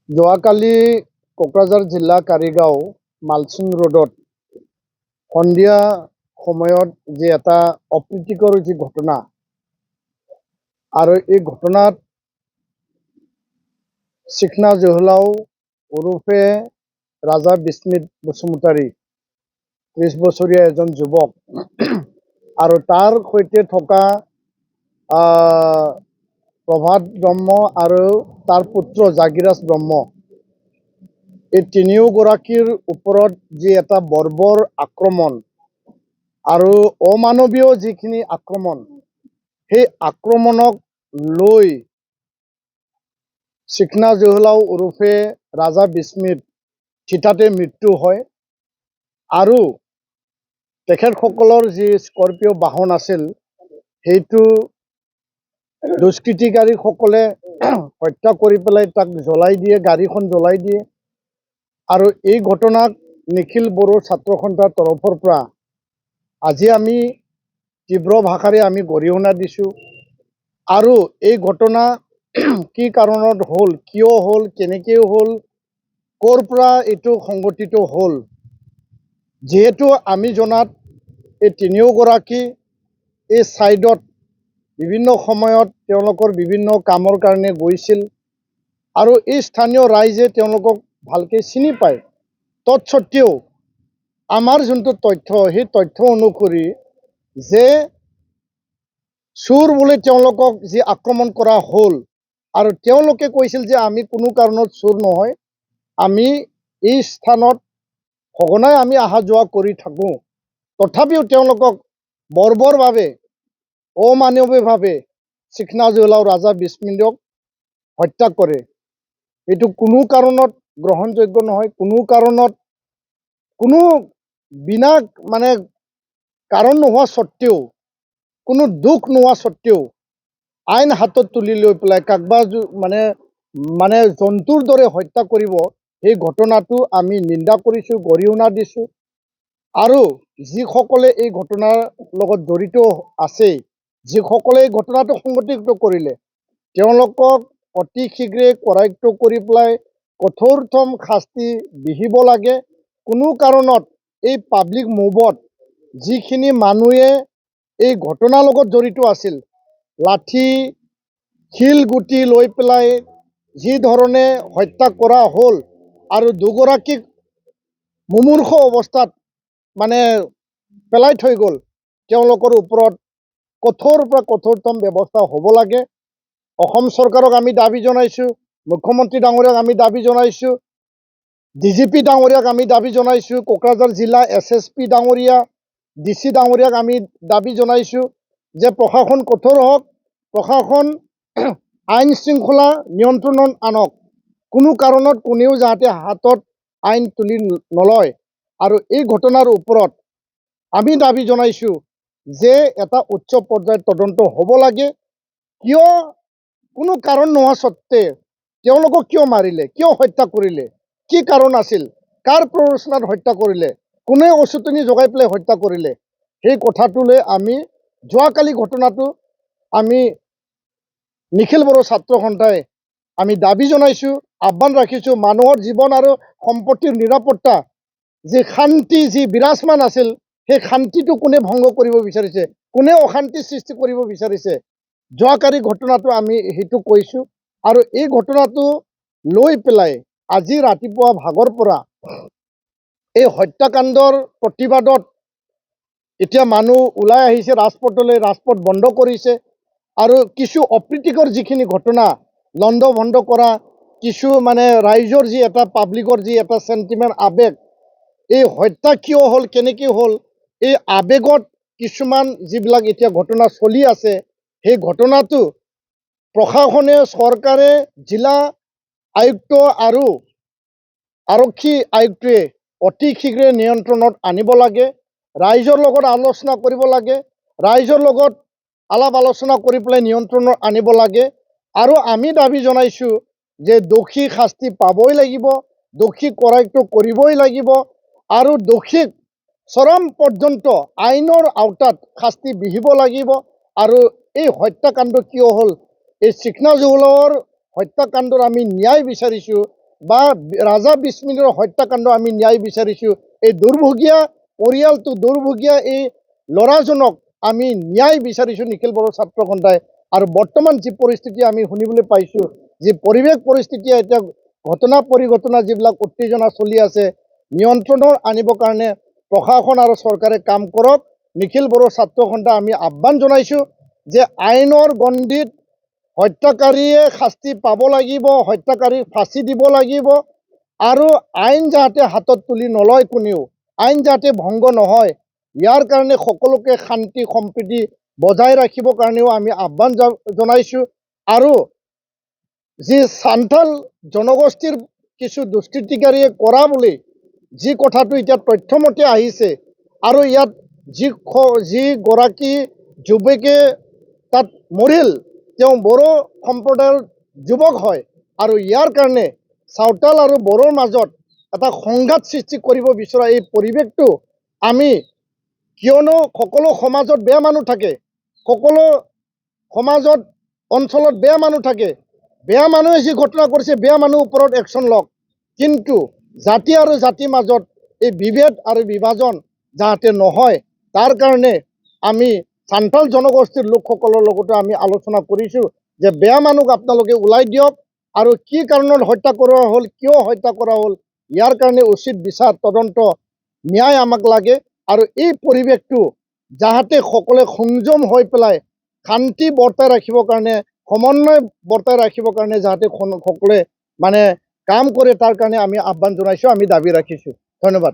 যোৱাকালি কোকৰাঝাৰ জিলা কাৰিগাঁও মালচিং ৰোডত সন্ধিয়া সময়ত যি এটা অপ্ৰীতিকৰ যি ঘটনা আৰু এই ঘটনাত চিকনা জহলাও ওৰফে ৰাজা বিস্মিত বসুমতাৰী ৩০ বছৰীয়া এজন যুৱক আৰু তাৰ সৈতে থকা প্ৰভাত ব্ৰহ্ম আৰু তাৰ পুত্ৰ জাগিৰাজ ব্ৰহ্ম এই তিনিওগৰাকীৰ ওপৰত যি এটা বৰ্বৰ আক্ৰমণ আৰু অমানৱীয় যিখিনি আক্ৰমণ সেই আক্ৰমণক লৈ চিকনা জহলাও ওৰফে ৰাজা বিস্মিত থিতাতে মৃত্যু হয় আৰু তেখেতসকলৰ যি স্কৰপিঅ' বাহন আছিল সেইটো দুষ্কৃতিকাৰীসকলে হত্যা কৰি পেলাই তাক জ্বলাই দিয়ে, গাড়ীখন জ্বলাই দিয়ে। আৰু এই ঘটনাক নিখিল বড়ো ছাত্ৰ সন্থাৰ তৰফৰ পৰা আজি আমি তীব্ৰ ভাষাৰে আমি গৰিহণা দিছোঁ আৰু এই ঘটনা কি কাৰণত হ'ল, কিয় হ'ল, কেনেকৈ হ'ল, ক'ৰ পৰা এইটো সংঘটিত হ'ল, যিহেতু আমি জনাত এই তিনিওগৰাকী এই ছাইডত বিভিন্ন সময়ত তেওঁলোকৰ বিভিন্ন কামৰ কাৰণে গৈছিল আৰু এই স্থানীয় ৰাইজে তেওঁলোকক ভালকৈ চিনি পায়। তৎসত্ত্বেও আমাৰ যোনটো তথ্য সেই তথ্য অনুসৰি যে চোৰ বুলি তেওঁলোকক যি আক্ৰমণ কৰা হ'ল আৰু তেওঁলোকে কৈছিল যে আমি কোনো কাৰণত চোৰ নহয়, আমি এই স্থানত সঘনাই আমি অহা যোৱা কৰি থাকোঁ, তথাপিও তেওঁলোকক বৰ্বৰভাৱে অমানৱীয়ভাৱে চিকনা জহলাও ৰাজা বিস্মিতক হত্যা কৰে। এইটো কোনো কাৰণত গ্ৰহণযোগ্য নহয়, কোনো কাৰণত কোনো বিনা কাৰণ নোহোৱা স্বত্তেও, কোনো দুখ নোহোৱা স্বত্তেও আইন হাতত তুলি লৈ পেলাই কাকবা জন্তুৰ দৰে হত্যা কৰিব, সেই ঘটনাটো আমি নিন্দা কৰিছোঁ, গৰিহণা দিছোঁ। আৰু যিসকলে এই ঘটনাৰ লগত জড়িত আছে, যিসকলে এই ঘটনাটো সংঘটিত কৰিলে, তেওঁলোকক অতি শীঘ্ৰে কৰায়ত্ব কৰি পেলাই কঠোৰতম শাস্তি বিহিব লাগে। কোনো কাৰণত এই পাব্লিক মুভত যিখিনি মানুহে এই ঘটনাৰ লগত জড়িত আছিল, লাঠি শিলগুটি লৈ পেলাই যি ধৰণে হত্যা কৰা হ'ল আৰু দুগৰাকীক মুমূৰ্ষ অৱস্থাত পেলাই থৈ গ'ল, তেওঁলোকৰ ওপৰত কঠোৰ পৰা কঠোৰতম ব্যৱস্থা হ'ব লাগে। অসম চৰকাৰক আমি দাবী জনাইছোঁ, মুখ্যমন্ত্ৰী ডাঙৰীয়াক আমি দাবী জনাইছোঁ, DGP ডাঙৰীয়াক আমি দাবী জনাইছোঁ, কোকৰাঝাৰ জিলা SSP ডাঙৰীয়া, DC ডাঙৰীয়াক আমি দাবী জনাইছোঁ যে প্ৰশাসন কঠোৰ হওক, প্ৰশাসন আইন শৃংখলা নিয়ন্ত্ৰণত আনক, কোনো কাৰণত কোনেও যাতে হাতত আইন তুলি নলয়। আৰু এই ঘটনাৰ ওপৰত আমি দাবী জনাইছোঁ যে এটা উচ্চ পৰ্যায়ত তদন্ত হ'ব লাগে। কিয় কোনো কাৰণ নোহোৱা স্বত্তে তেওঁলোকক কিয় মাৰিলে, কিয় হত্যা কৰিলে, কি কাৰণ আছিল, কাৰ প্ৰৰোচনাত হত্যা কৰিলে, কোনে অচুতনি জগাই পেলাই হত্যা কৰিলে, সেই কথাটোলৈ আমি যোৱাকালি ঘটনাটো আমি নিখিল বড়ো ছাত্ৰ সন্থাই আমি দাবী জনাইছোঁ, আহ্বান ৰাখিছোঁ। মানুহৰ জীৱন আৰু সম্পত্তিৰ নিৰাপত্তা যি শান্তি যি বিৰাজমান আছিল, সেই শান্তিটো কোনে ভংগ কৰিব বিচাৰিছে, কোনে অশান্তি সৃষ্টি কৰিব বিচাৰিছে, যোৱাকালি ঘটনাটো আমি সেইটো কৈছোঁ। আৰু এই ঘটনাটো লৈ পেলাই আজি ৰাতিপুৱা ভাগৰ পৰা এই হত্যাকাণ্ডৰ প্ৰতিবাদত এতিয়া মানুহ ওলাই আহিছে ৰাজপথলৈ, ৰাজপথ বন্ধ কৰিছে আৰু কিছু অপ্ৰীতিকৰ যিখিনি ঘটনা লণ্ড ভণ্ড কৰা, কিছু ৰাইজৰ যি এটা পাব্লিকৰ যি এটা চেণ্টিমেণ্ট আৱেগ, এই হত্যা কিয় হ'ল, কেনেকৈ হ'ল, এই আৱেগত কিছুমান যিবিলাক এতিয়া ঘটনা চলি আছে, সেই ঘটনাটো প্ৰশাসনে, চৰকাৰে, জিলা আয়ুক্ত আৰু আৰক্ষী আয়ুক্তই অতি শীঘ্ৰে নিয়ন্ত্ৰণত আনিব লাগে, ৰাইজৰ লগত আলোচনা কৰিব লাগে, ৰাইজৰ লগত আলাপ আলোচনা কৰি পেলাই নিয়ন্ত্ৰণত আনিব লাগে। আৰু আমি দাবী জনাইছোঁ যে দোষী শাস্তি পাবই লাগিব, দোষী কৰায়ত্ব কৰিবই লাগিব আৰু দোষীক চৰম পৰ্যন্ত আইনৰ আওতাত শাস্তি বিহিব লাগিব। আৰু এই হত্যাকাণ্ড কিয় হ'ল, এই চিকনা জহলাওৰ হত্যাকাণ্ডৰ আমি ন্যায় বিচাৰিছোঁ, বা ৰাজা বিস্মিনৰ হত্যাকাণ্ড আমি ন্যায় বিচাৰিছোঁ। এই দুৰ্ভগীয়া পৰিয়ালটো, দুৰ্ভগীয়া এই ল'ৰাজনক আমি ন্যায় বিচাৰিছোঁ নিখিল বড়ো ছাত্ৰ সন্থাই। আৰু বৰ্তমান যি পৰিস্থিতি আমি শুনিবলৈ পাইছোঁ, যি পৰিৱেশ পৰিস্থিতি এতিয়া ঘটনা পৰিঘটনা যিবিলাক উত্তেজনা চলি আছে, নিয়ন্ত্ৰণৰ আনিবৰ কাৰণে প্ৰশাসন আৰু চৰকাৰে কাম কৰক। নিখিল বড়ো ছাত্ৰ সন্থা আমি আহ্বান জনাইছোঁ যে আইনৰ গণ্ডিত হত্যাকাৰীয়ে শাস্তি পাব লাগিব, হত্যাকাৰীক ফাঁচি দিব লাগিব আৰু আইন যাতে হাতত তুলি নলয়, কোনেও আইন যাতে ভংগ নহয়, ইয়াৰ কাৰণে সকলোকে শান্তি সম্প্ৰীতি বজাই ৰাখিবৰ কাৰণেও আমি আহ্বান জনাইছোঁ। আৰু যি সান্থাল জনগোষ্ঠীৰ কিছু দুষ্কৃতিকাৰীয়ে কৰা বুলি যি কথাটো এতিয়া তথ্যমতে আহিছে, আৰু ইয়াত যিগৰাকী যুৱকে তাত মৰিল, তেওঁ বড়ো সম্প্ৰদায়ৰ যুৱক হয়। আৰু ইয়াৰ কাৰণে চাওতাল আৰু বড়োৰ মাজত এটা সংঘাত সৃষ্টি কৰিব বিচৰা এই পৰিৱেশটো আমি, কিয়নো সকলো সমাজত বেয়া মানুহ থাকে, সকলো সমাজত অঞ্চলত বেয়া মানুহ থাকে, বেয়া মানুহে যি ঘটনা কৰিছে বেয়া মানুহৰ ওপৰত একশ্যন লওক, কিন্তু জাতি আৰু জাতিৰ মাজত এই বিভেদ আৰু বিভাজন যাতে নহয়, তাৰ কাৰণে আমি সান্থাল জনগোষ্ঠীৰ লোকসকলৰ লগতো আমি আলোচনা কৰিছোঁ যে বেয়া মানুহক আপোনালোকে ওলাই দিয়ক আৰু কি কাৰণত হত্যা কৰা হ'ল, কিয় হত্যা কৰা হ'ল, ইয়াৰ কাৰণে উচিত বিচাৰ তদন্ত ন্যায় আমাক লাগে। আৰু এই পৰিৱেশটো যাতে সকলোৱে সংযম হৈ পেলাই শান্তি বৰ্তাই ৰাখিবৰ কাৰণে, সমন্বয় বৰ্তাই ৰাখিবৰ কাৰণে যাতে সকলোৱে মানে কাম কৰে, তাৰ কাৰণে আমি আহ্বান জনাইছোঁ, আমি দাবী ৰাখিছোঁ। ধন্যবাদ।